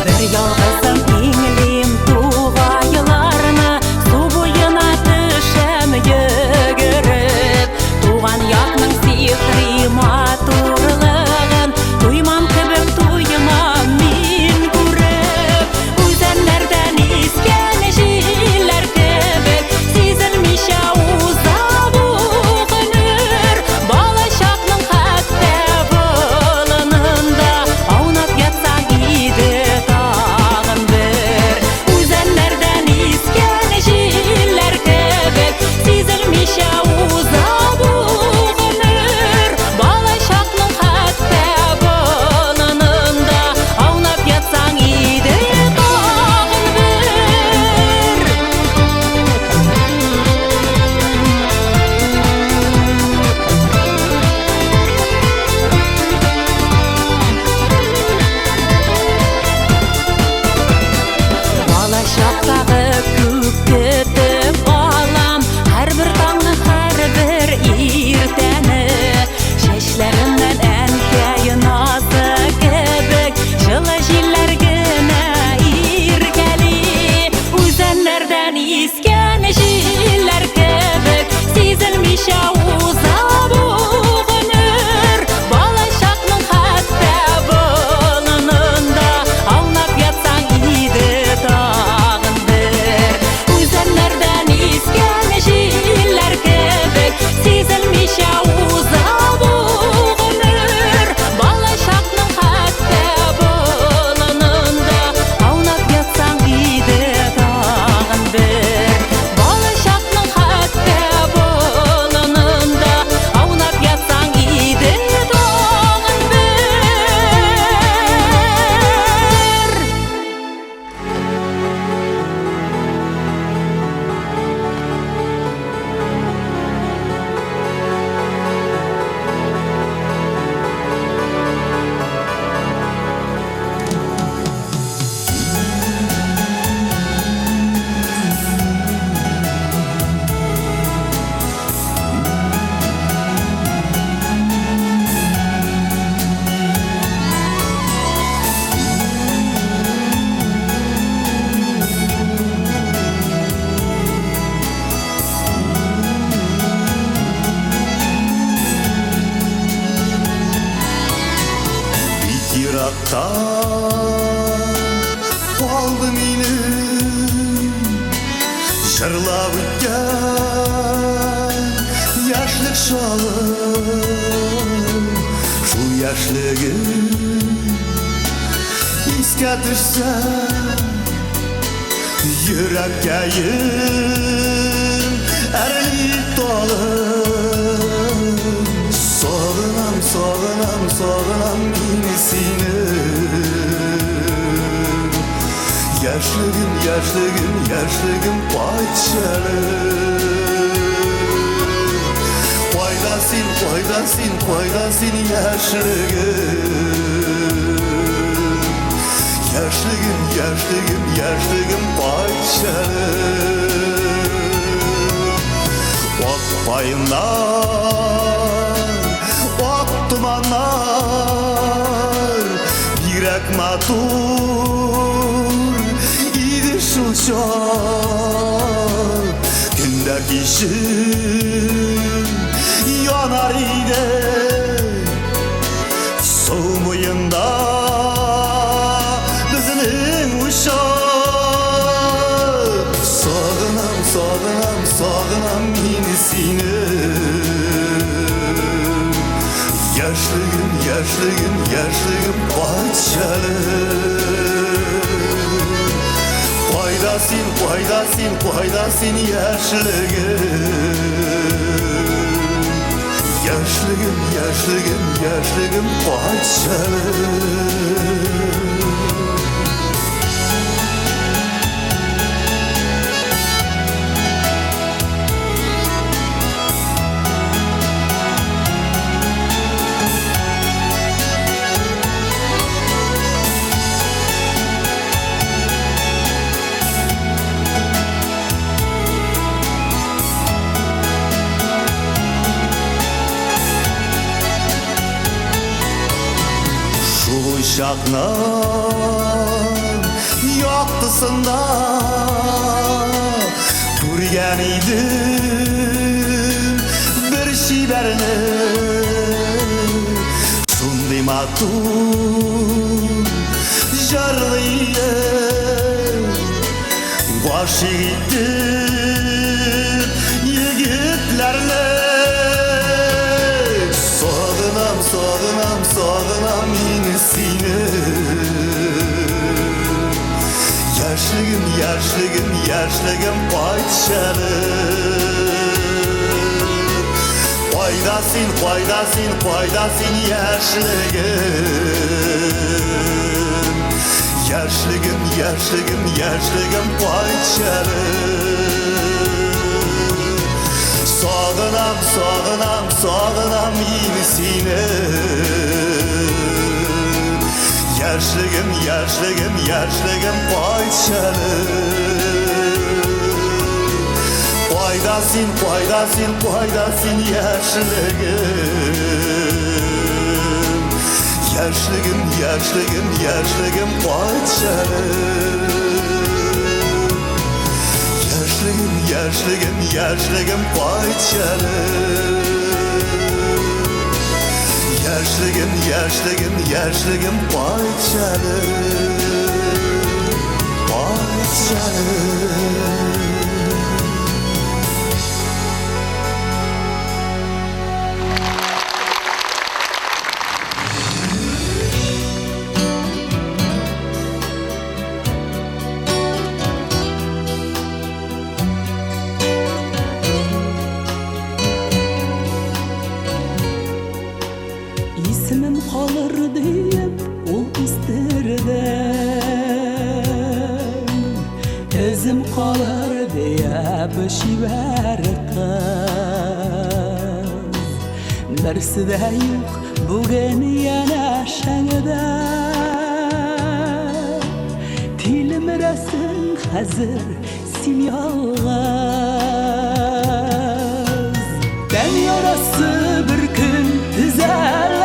[SPEAKER 6] Бір ялғызым еңілем туғайларына Су бойына түшім йөгіріп Туған яқның сихри матурлығын Туймам кібіп туймам мен көріп Өзенлерден ескен желлер кебек Сезілмеше ұзап ұғыныр Бала шақның хатта болынында Аунап ятсаң иді тағын бір Өзенлерден ескен желлер кебек Сезілмеше ұзап ұғыныр Бала шақның хатта болынында Аунап ятсаң иді тағын бір Бала шақтағы көк күтіп алам Әрбір таңны, әрбір ертені Шешлерімнен әнкәй назы кебек Жылы желлер гіне еркәли Өзенлерден ескен желлер кебек Сезілмеше ұзап ұғыныр Бала шақның хатта болынында Аунап ятсаң иді тағын бір Өзенлерден ескен желлер кебек Сезілмеше ұзап ұғыныр Бала шақның хатта болынында Аунап ятсаң иді тағын бір Бала шақның хатта болынында Аунап ятсаң иді тағын бір
[SPEAKER 7] Yiraqta qaldı meni Jırlab ötken yaşlık şalım Şu yaşlığım esке düşsem Yürekке erilik dolum Sağınam, sağınam, sağınam meni seni Yaşlığım, yaşlığım, yaşlığım parçalım Koydasin, koydasin, koydasin yaşlığım Yaşlığım, yaşlığım, yaşlığım parçalım Ok payından, ok dumanlar Yürek matur, idi şu çok Gündeki işim yanar idi Soğumuyunda bizning uşak Sağınam, sağınam, sağınam meni seni Yaşlığım Faydasın yaşlığım parçalı. Uşaqnan yoqdısında Turgan idim bir şiberni Sunday matun jarlıydı Baş egitdim yigitlerni Sağınam yine seni Yaşlığım parçalı Faydasın yaşlığım parçalı Sağınam yine seni Yaşlığım parçalı Faydasın yaşlığım parçalı Yaşlığım parçalı Yaşlığım parçalı
[SPEAKER 11] İsmim kalır deyip ol isterdim Özüm kalır deyip şiver kız Birsi de yok bugün yana şangda Tilim resim hazır sin yalğız Ben yarası bir gün tüzel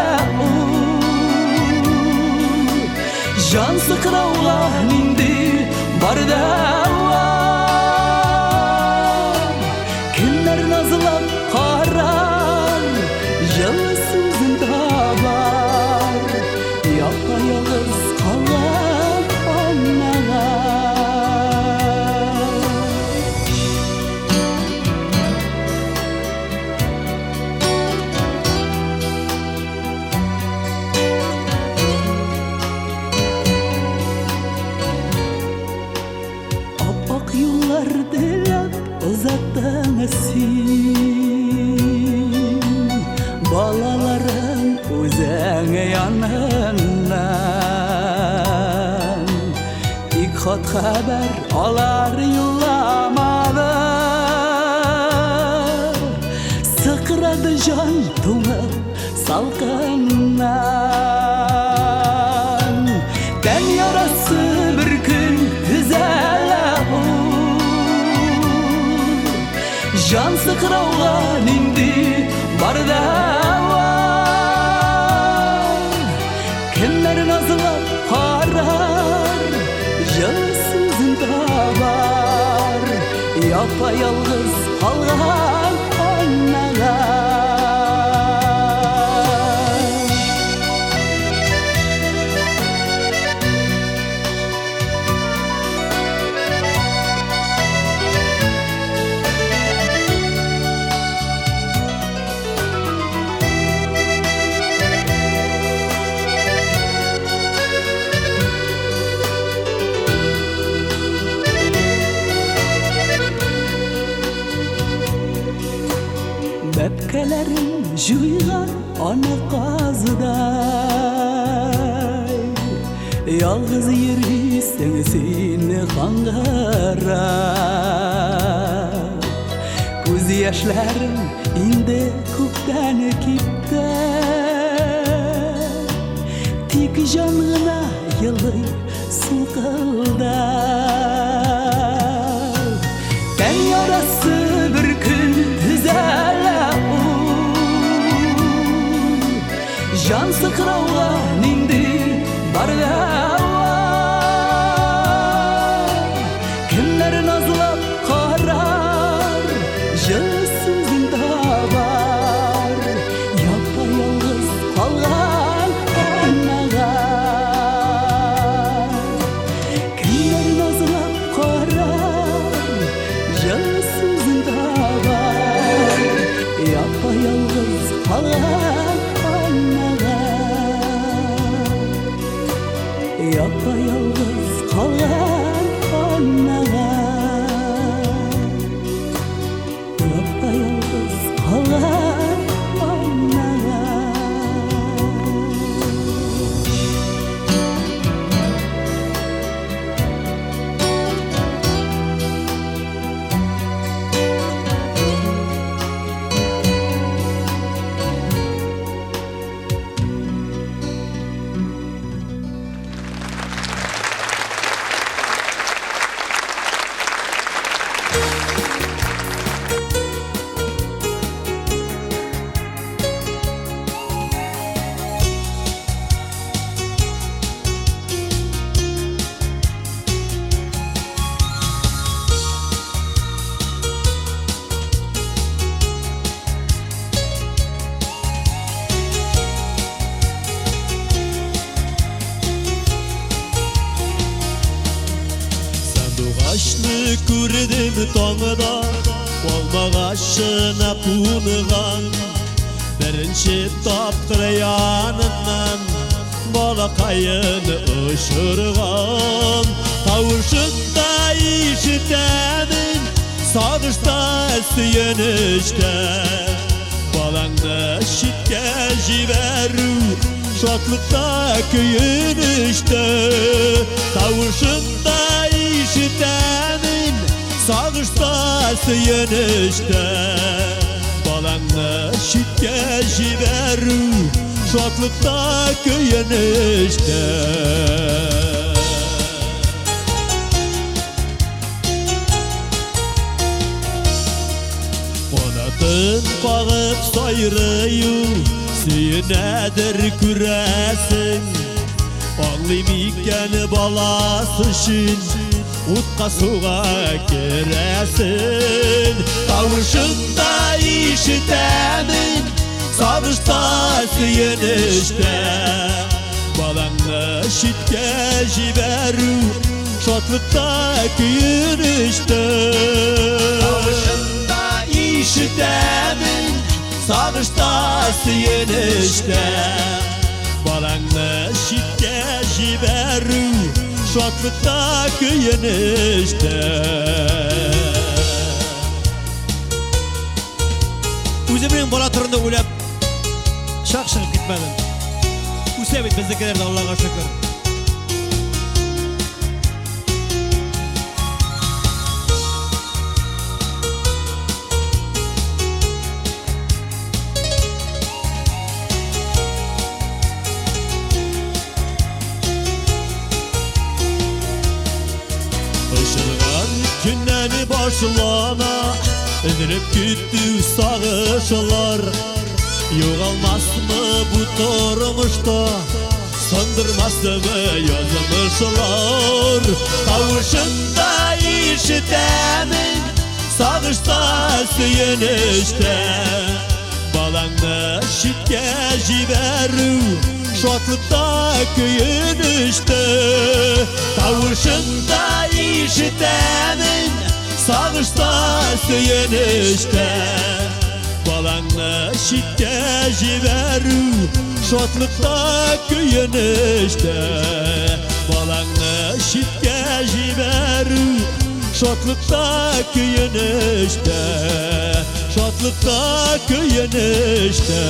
[SPEAKER 11] Can sıkıravla nindi barda Kimler nazılan karar Yalısızın da var Yapayalız kalan anneler Yollar dilep uzattın sen Balaların üzerine yanından İkhat haber alar yollamadı Sıkıradı can tuğu salkından Ben yarası bir gün güzel Can sıkıravlan indi barda Kimler nazılap karar Yalısızın da var Yapayalnız kalgan anneler Öpkelerin juygan ana kazıday Yalğız yürüysen seni kangarap Göz yaşların indi kuptan kipte Tik canına yılay sıkıldap Ben yarası bir gün düzeler Can sıkıravga nindi bargava Kimler nazlap karar Jılsızın da var Yapayalnız kalgan anaga Kimler nazlap karar Jılsızın da var Yapayalnız kalgan Yapayalnız kalgan anaga Yapayalnız kalgan anaga
[SPEAKER 10] Sandıgaçlı kürdüm toңda Болмағашына пуныған Бірінші тапқыр янынан Балақайын ұшырған Тауышында ишітемін Сағышта сүйінішті Балаңды шитке жіберу Шатлықта күйінішті Тауышында ишітемін Sağışta sıyınışta Balağını şitke jiberu Şatlıkta köyünüşte Onatın qağıp sayrıyu Süyünedir küresin Ağlaymayken balası şin Utqa suğa keresin Tavışında işitemin Sağışta sıyınışta Balağını şitke jiberu Şatlıkta köyünüşte Tavışında işitemin Sağışta sıyınışta Balağını şitke jiberu Şatlıkta köyünüşte
[SPEAKER 12] Өзімнің бала тұрында ойлап Шақ шығып кетмедім Өсемет біздікілерді Аллаға шүкір
[SPEAKER 10] Günden başlana Üzülüp gitti sağışlar Yoğalmaz mı bu durmuşta Söndürmez mi yazmışlar Kavuşunda işitemin Sağışta sıyınışta Balağını şitke jiberu Şatlıkta köyünüşte Kavuşunda işitemin Sağışta sıyınışta Balağını şitke jiberu Şatlıkta köyünüşte Balağını şitke jiberu Şatlıkta köyünüşte
[SPEAKER 12] Şatlıkta köyünüşte